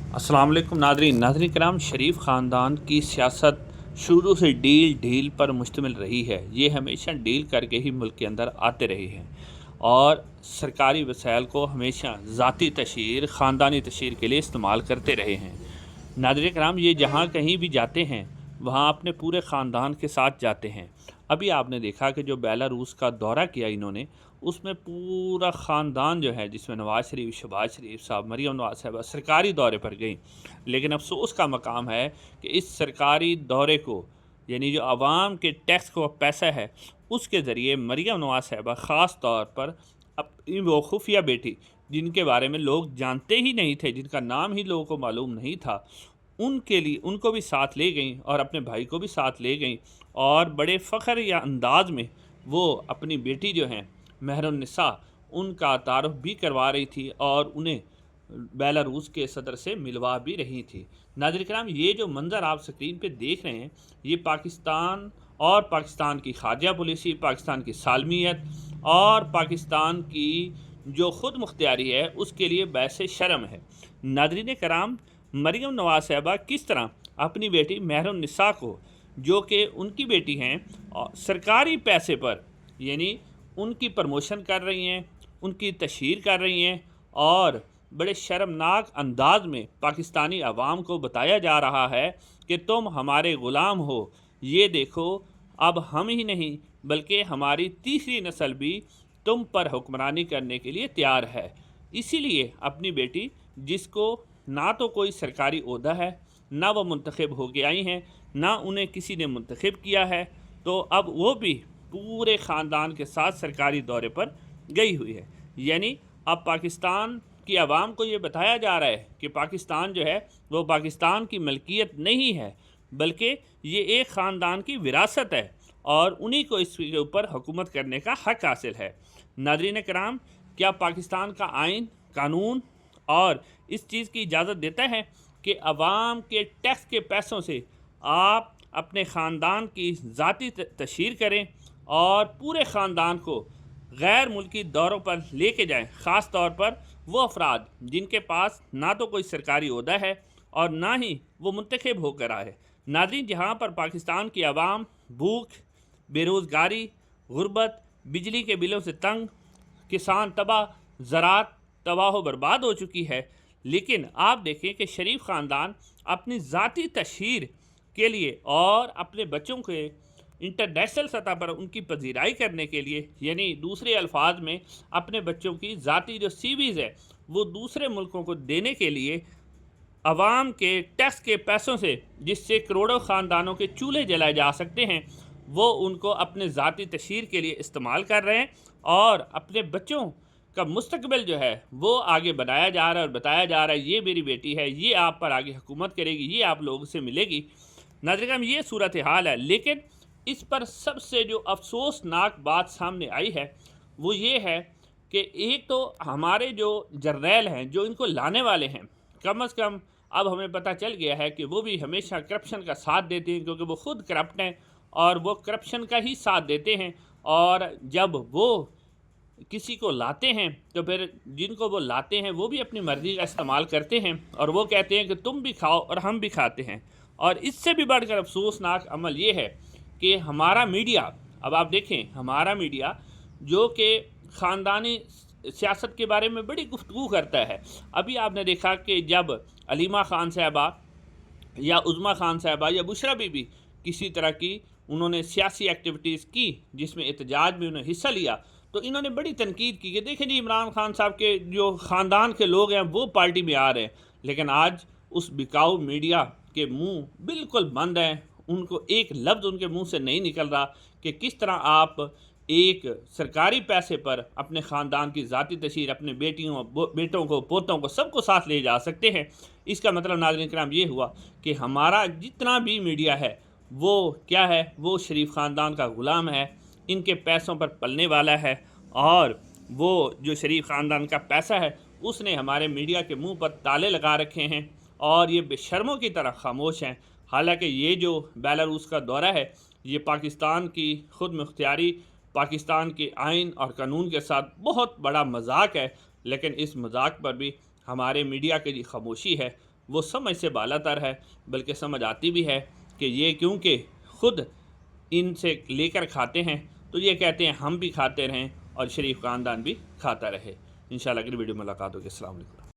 अस्सलाम वालेकुम नाज़रीन कराम। शरीफ ख़ानदान की सियासत शुरू से डील ढील पर मुश्तमिल रही है। ये हमेशा डील करके ही मुल्क के अंदर आते रहे हैं और सरकारी वसाइल को हमेशा ज़ाती तशहीर ख़ानदानी तशहीर के लिए इस्तेमाल करते रहे हैं। नाज़रीन कराम, ये जहाँ कहीं भी जाते हैं वहाँ अपने पूरे ख़ानदान के साथ जाते हैं। अभी आपने देखा कि जो बेलारूस का दौरा किया इन्होंने, उसमें पूरा ख़ानदान जो है, जिसमें नवाज़ शरीफ, शहबाज शरीफ साहब, मरीम नवाज़ साहबा सरकारी दौरे पर गई। लेकिन अफसोस का मकाम है कि इस सरकारी दौरे को, यानी जो आवाम के टैक्स का पैसा है, उसके ज़रिए मरीम नवाज़ साहबा ख़ास तौर पर अपनी वो खुफिया बेटी, जिनके बारे में लोग जानते ही नहीं थे, जिनका नाम ही लोगों को मालूम नहीं था, उनके लिए उनको भी साथ ले गई और अपने भाई को भी साथ ले गई और बड़े फ़ख्र या अंदाज में वो अपनी बेटी जो हैं महरुन्निसा, उनका तारुफ भी करवा रही थी और उन्हें बेलारूस के सदर से मिलवा भी रही थी। नाज़रीन कराम, ये जो मंज़र आप स्क्रीन पे देख रहे हैं, ये पाकिस्तान और पाकिस्तान की खारजा पॉलिसी, पाकिस्तान की सालमियत और पाकिस्तान की जो ख़ुद मुख्तियारी है, उसके लिए बैसे शर्म है। नाज़रीन कराम, मरीम नवाज़ साहबा किस तरह अपनी बेटी महरुन्निसा को, जो कि उनकी बेटी हैं, सरकारी पैसे पर, यानी उनकी प्रमोशन कर रही हैं, उनकी तशहीर कर रही हैं और बड़े शर्मनाक अंदाज में पाकिस्तानी अवाम को बताया जा रहा है कि तुम हमारे ग़ुलाम हो। ये देखो, अब हम ही नहीं बल्कि हमारी तीसरी नस्ल भी तुम पर हुक्मरानी करने के लिए तैयार है। इसीलिए अपनी बेटी, जिसको ना तो कोई सरकारी ओहदा है, ना वो मुंतखब हो के आई हैं, ना उन्हें किसी ने मुंतखब किया है, तो अब वो भी पूरे ख़ानदान के साथ सरकारी दौरे पर गई हुई है। यानी अब पाकिस्तान की आवाम को ये बताया जा रहा है कि पाकिस्तान जो है वो पाकिस्तान की मलकियत नहीं है, बल्कि ये एक ख़ानदान की विरासत है और उन्हीं को इसके ऊपर हुकूमत करने का हक़ हासिल है। नाज़रीन कराम, क्या पाकिस्तान का आइन, कानून और इस चीज़ की इजाज़त देता है कि अवाम के टैक्स के पैसों से आप अपने ख़ानदान की ज़ाती तशहीर करें और पूरे ख़ानदान को गैर मुल्की दौरों पर लेके जाएं, ख़ास तौर पर वो अफराद जिनके पास ना तो कोई सरकारी ओहदा है और ना ही वो मुंतखब होकर आए। नाज़रीन, जहाँ पर पाकिस्तान की आवाम भूख, बेरोज़गारी, गुर्बत, बिजली के बिलों से तंग, किसान तबाह, ज़राअत तबाह व बर्बाद हो चुकी है, लेकिन आप देखें कि शरीफ ख़ानदान अपनी ज़ाती तशहीर के लिए और अपने बच्चों के इंटरनेशनल सतह पर उनकी पजीराई करने के लिए, यानी दूसरे अल्फाज में अपने बच्चों की ज़ाती जो सीवीज़ है वो दूसरे मुल्कों को देने के लिए अवाम के टैक्स के पैसों से, जिससे करोड़ों ख़ानदानों के चूल्हे जलाए जा सकते हैं, वो उनको अपने ज़ाती तशहीर के लिए इस्तेमाल कर रहे हैं और अपने बच्चों का मुस्तकबिल जो है वो आगे बनाया जा रहा है और बताया जा रहा है ये मेरी बेटी है, ये आप पर आगे हुकूमत करेगी, ये आप लोगों से मिलेगी। नाज़रीन, ये सूरत हाल है। लेकिन इस पर सबसे जो अफसोसनाक बात सामने आई है वो ये है कि एक तो हमारे जो जर्नैल हैं, जो इनको लाने वाले हैं, कम अज़ कम अब हमें पता चल गया है कि वो भी हमेशा करप्शन का साथ देते हैं, क्योंकि वो ख़ुद करप्ट हैं और वो करप्शन का ही साथ देते हैं। और जब वो किसी को लाते हैं तो फिर जिनको वो लाते हैं वो भी अपनी मर्ज़ी का इस्तेमाल करते हैं और वो कहते हैं कि तुम भी खाओ और हम भी खाते हैं। और इससे भी बढ़कर अफसोसनाक अमल ये है कि हमारा मीडिया, अब आप देखें हमारा मीडिया जो कि ख़ानदानी सियासत के बारे में बड़ी गुफ्तगू करता है। अभी आपने देखा कि जब अलीमा ख़ान साहबा या उज़्मा ख़ान साहबा या बुशरा बीबी किसी तरह की उन्होंने सियासी एक्टिविटीज़ की जिसमें एहतजाज में उन्होंने हिस्सा लिया, तो इन्होंने बड़ी तनकीद की कि देखें जी, इमरान खान साहब के जो ख़ानदान के लोग हैं वो पार्टी में आ रहे हैं। लेकिन आज उस बिकाऊ मीडिया के मुंह बिल्कुल बंद हैं, उनको एक लफ्ज़ उनके मुंह से नहीं निकल रहा कि किस तरह आप एक सरकारी पैसे पर अपने ख़ानदान की ज़ाती तशहीर, अपने बेटियों, बेटों को, पोतों को, सबको साथ ले जा सकते हैं। इसका मतलब नाज़रीन कराम ये हुआ कि हमारा जितना भी मीडिया है वो क्या है, वो शरीफ ख़ानदान का ग़ुलाम है, इनके पैसों पर पलने वाला है और वो जो शरीफ ख़ानदान का पैसा है उसने हमारे मीडिया के मुंह पर ताले लगा रखे हैं और ये बेशर्मों की तरह खामोश हैं। हालांकि ये जो बेलारूस का दौरा है ये पाकिस्तान की ख़ुद मुख्तियारी, पाकिस्तान के आइन और कानून के साथ बहुत बड़ा मजाक है, लेकिन इस मजाक पर भी हमारे मीडिया की खामोशी है। وہ سمجھ سے بالا تر ہے، بلکہ سمجھ آتی بھی ہے کہ یہ کیونکہ خود ان سے لے کر کھاتے ہیں تو یہ کہتے ہیں ہم بھی کھاتے رہیں اور شریف خاندان بھی کھاتا رہے۔ انشاءاللہ اگلی ویڈیو ملاقات ہوگی۔ السلام علیکم۔